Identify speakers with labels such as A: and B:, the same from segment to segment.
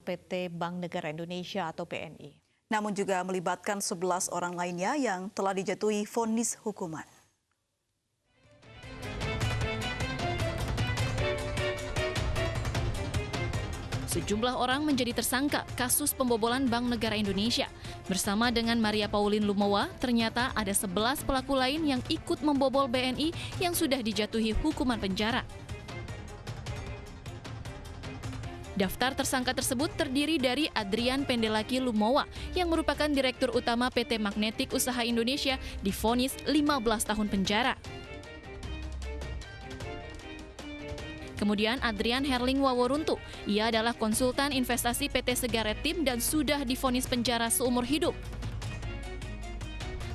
A: PT Bank Negara Indonesia atau BNI.
B: Namun juga melibatkan 11 orang lainnya yang telah dijatuhi vonis hukuman.
C: Sejumlah orang menjadi tersangka kasus pembobolan Bank Negara Indonesia. Bersama dengan Maria Pauline Lumowa, ternyata ada 11 pelaku lain yang ikut membobol BNI yang sudah dijatuhi hukuman penjara. Daftar tersangka tersebut terdiri dari Adrian Pendelaki Lumowa yang merupakan Direktur Utama PT Magnetik Usaha Indonesia divonis 15 tahun penjara. Kemudian Adrian Herling Waworuntu, ia adalah konsultan investasi PT Segaret Tim dan sudah divonis penjara seumur hidup.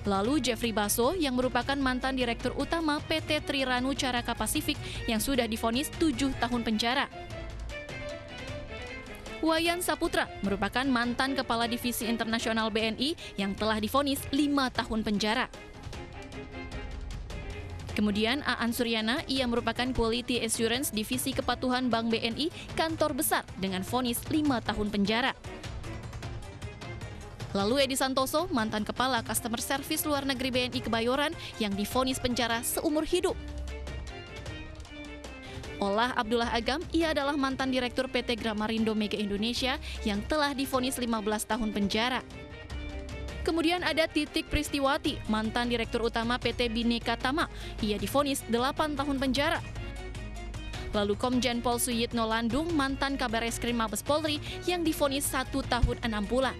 C: Lalu Jeffrey Baso yang merupakan mantan Direktur Utama PT Triranu Caraka Pasifik yang sudah divonis 7 tahun penjara. Wayan Saputra merupakan mantan Kepala Divisi Internasional BNI yang telah divonis 5 tahun penjara. Kemudian Aan Suryana, ia merupakan Quality Assurance Divisi Kepatuhan Bank BNI, kantor besar dengan vonis 5 tahun penjara. Lalu Edi Santoso, mantan Kepala Customer Service Luar Negeri BNI Kebayoran yang divonis penjara seumur hidup. Olah Abdullah Agam, ia adalah mantan Direktur PT Gramarindo Mega Indonesia yang telah divonis 15 tahun penjara. Kemudian ada Titik Pristiwati, mantan Direktur Utama PT Bhinneka Tama. Ia divonis 8 tahun penjara. Lalu Komjen Pol Suyitno Landung, mantan Kabar Eskrim Mabes Polri yang divonis 1 tahun 6 bulan.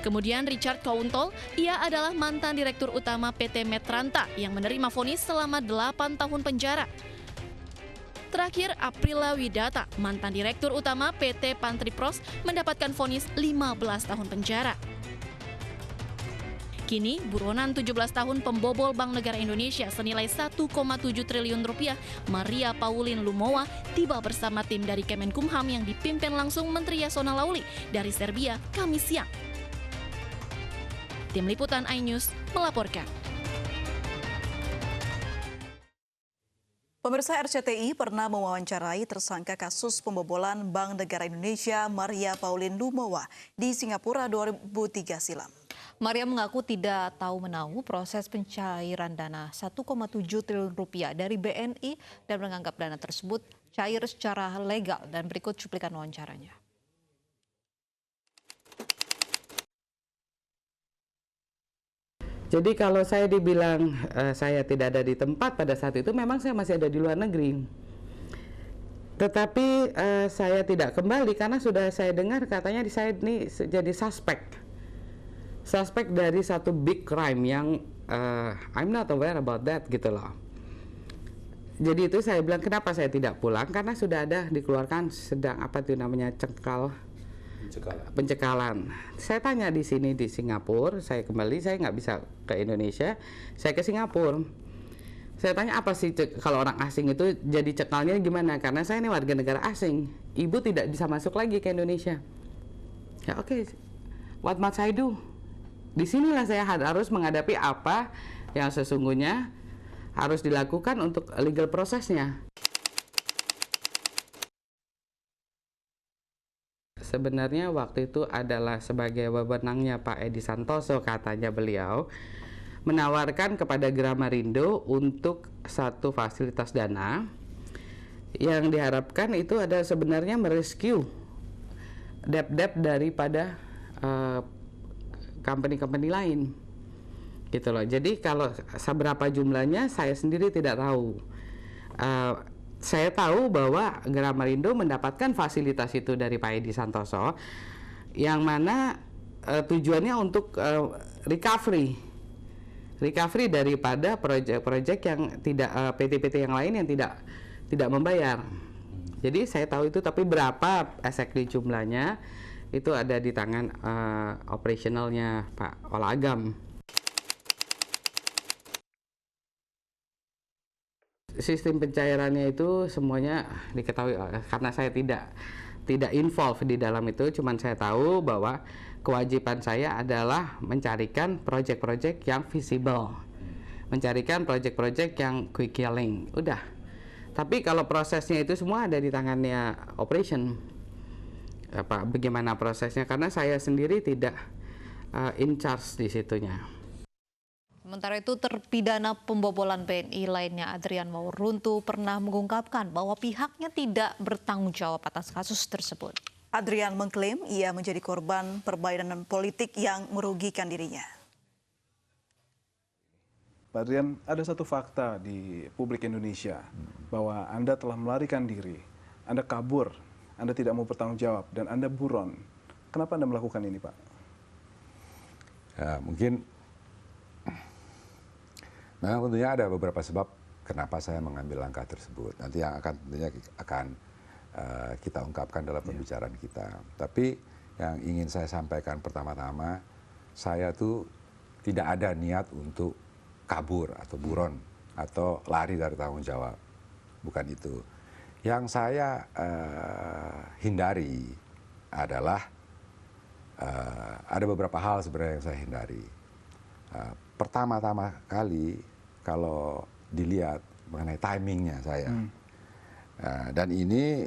C: Kemudian Richard Kauntol, ia adalah mantan Direktur Utama PT Metranta yang menerima vonis selama 8 tahun penjara. Terakhir, Aprila Widata, mantan Direktur Utama PT Pantripros, mendapatkan vonis 15 tahun penjara. Kini, buronan 17 tahun pembobol Bank Negara Indonesia senilai 1,7 triliun rupiah, Maria Pauline Lumowa, tiba bersama tim dari Kemenkumham yang dipimpin langsung Menteri Yasona Lauli dari Serbia Kamis siang. Tim Liputan iNews melaporkan.
B: Pemirsa, RCTI pernah mewawancarai tersangka kasus pembobolan Bank Negara Indonesia Maria Pauline Lumowa di Singapura 2003 silam.
A: Maria mengaku tidak tahu menahu proses pencairan dana 1,7 triliun rupiah dari BNI dan menganggap dana tersebut cair secara legal, dan berikut cuplikan wawancaranya.
D: Jadi kalau saya dibilang saya tidak ada di tempat pada saat itu, memang saya masih ada di luar negeri. Tetapi saya tidak kembali karena sudah saya dengar katanya saya ini jadi suspek dari satu big crime yang I'm not aware about that gitu loh. Jadi itu saya bilang kenapa saya tidak pulang, karena sudah ada dikeluarkan sedang apa itu namanya pencekalan. Saya tanya di sini di Singapura, saya kembali, saya nggak bisa ke Indonesia, saya ke Singapura. Saya tanya apa sih kalau orang asing itu jadi cekalnya gimana? Karena saya ini warga negara asing, ibu tidak bisa masuk lagi ke Indonesia. Ya oke, what must I do? Disinilah saya harus menghadapi apa yang sesungguhnya harus dilakukan untuk legal prosesnya. Sebenarnya waktu itu adalah sebagai wewenangnya Pak Edi Santoso, katanya beliau, menawarkan kepada Gramarindo untuk satu fasilitas dana yang diharapkan itu ada sebenarnya merescue debt-debt daripada company-company lain. Gitu loh. Jadi kalau seberapa jumlahnya saya sendiri tidak tahu. Saya tahu bahwa Gramarindo mendapatkan fasilitas itu dari Pak Edi Santoso, yang mana tujuannya untuk recovery daripada proyek-proyek yang tidak PT-PT yang lain yang tidak membayar. Jadi saya tahu itu, tapi berapa exactly jumlahnya itu ada di tangan operasionalnya Pak Olah Agam. Sistem pencairannya itu semuanya diketahui karena saya tidak involved di dalam itu, cuman saya tahu bahwa kewajiban saya adalah mencarikan proyek-proyek yang visible, mencarikan proyek-proyek yang quick killing, udah. Tapi kalau prosesnya itu semua ada di tangannya operation. bagaimana prosesnya, karena saya sendiri tidak in charge di situnya.
A: Sementara itu, terpidana pembobolan BNI lainnya Adrian Mauruntu pernah mengungkapkan bahwa pihaknya tidak bertanggung jawab atas kasus tersebut.
B: Adrian mengklaim ia menjadi korban permainan politik yang merugikan dirinya.
E: Pak Adrian, ada satu fakta di publik Indonesia bahwa Anda telah melarikan diri, Anda kabur, Anda tidak mau bertanggung jawab, dan Anda buron. Kenapa Anda melakukan ini, Pak?
F: Ya, mungkin memang tentunya ada beberapa sebab kenapa saya mengambil langkah tersebut. Nanti yang tentunya akan kita ungkapkan dalam pembicaraan kita. Tapi yang ingin saya sampaikan pertama-tama, saya tuh tidak ada niat untuk kabur atau buron atau lari dari tanggung jawab. Bukan itu. Yang saya hindari adalah ada beberapa hal sebenarnya yang saya hindari. Pertama-tama kali kalau dilihat mengenai timingnya saya, dan ini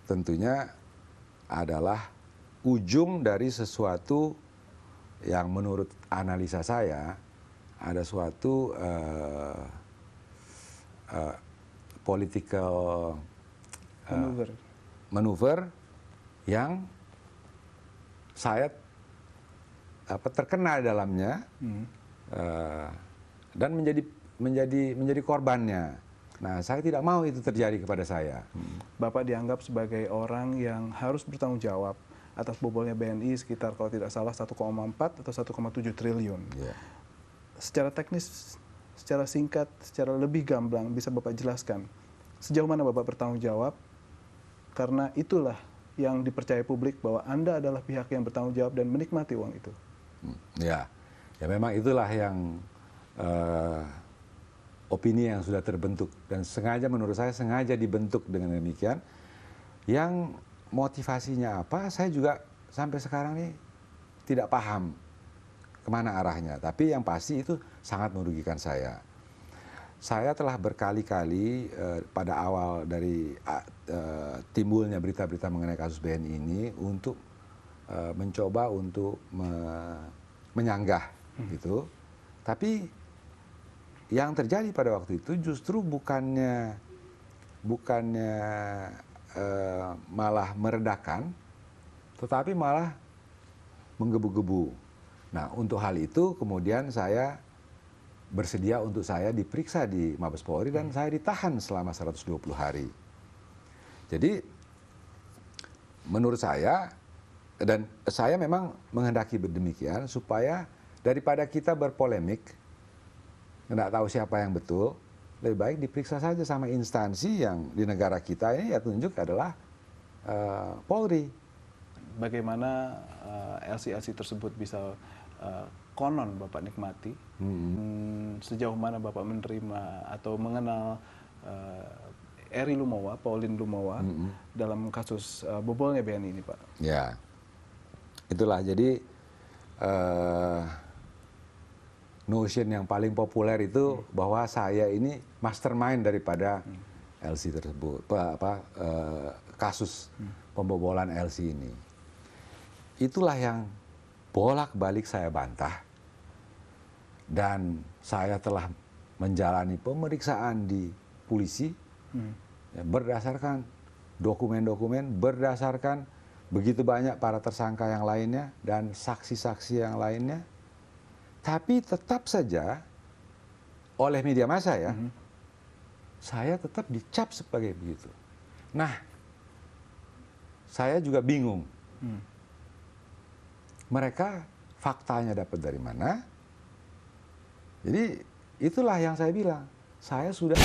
F: tentunya adalah ujung dari sesuatu yang menurut analisa saya ada suatu political manuver yang saya terkena dalamnya dan menjadi korbannya. Nah, saya tidak mau itu terjadi kepada saya.
E: Bapak dianggap sebagai orang yang harus bertanggung jawab atas bobolnya BNI sekitar kalau tidak salah 1,4 atau 1,7 triliun.
F: Yeah.
E: Secara teknis, secara singkat, secara lebih gamblang bisa Bapak jelaskan sejauh mana Bapak bertanggung jawab, karena itulah yang dipercaya publik bahwa Anda adalah pihak yang bertanggung jawab dan menikmati uang itu.
F: Ya memang itulah yang opini yang sudah terbentuk dan menurut saya sengaja dibentuk dengan demikian. Yang motivasinya apa, saya juga sampai sekarang ini tidak paham kemana arahnya. Tapi yang pasti itu sangat merugikan saya. Saya telah berkali-kali pada awal dari timbulnya berita-berita mengenai kasus BNI ini untuk mencoba untuk menyanggah gitu. Tapi yang terjadi pada waktu itu justru bukannya malah meredakan, tetapi malah menggebu-gebu. Nah, untuk hal itu kemudian saya bersedia untuk saya diperiksa di Mabes Polri dan saya ditahan selama 120 hari. Jadi menurut saya, dan saya memang menghendaki demikian supaya daripada kita berpolemik, nggak tahu siapa yang betul, lebih baik diperiksa saja sama instansi yang di negara kita ini ya tunjuk adalah Polri.
E: Bagaimana LC-LC tersebut bisa konon Bapak nikmati, sejauh mana Bapak menerima atau mengenal Eri Lumowa, Pauline Lumowa dalam kasus bobolnya BNI ini, Pak?
F: Ya, itulah jadi notion yang paling populer itu bahwa saya ini mastermind daripada LC tersebut, kasus pembobolan LC ini. Itulah yang bolak-balik saya bantah, dan saya telah menjalani pemeriksaan di polisi ya, berdasarkan dokumen-dokumen, berdasarkan begitu banyak para tersangka yang lainnya dan saksi-saksi yang lainnya, tapi tetap saja oleh media massa ya, saya tetap dicap sebagai begitu. Nah, saya juga bingung. Mereka faktanya dapat dari mana? Jadi itulah yang saya bilang. Saya sudah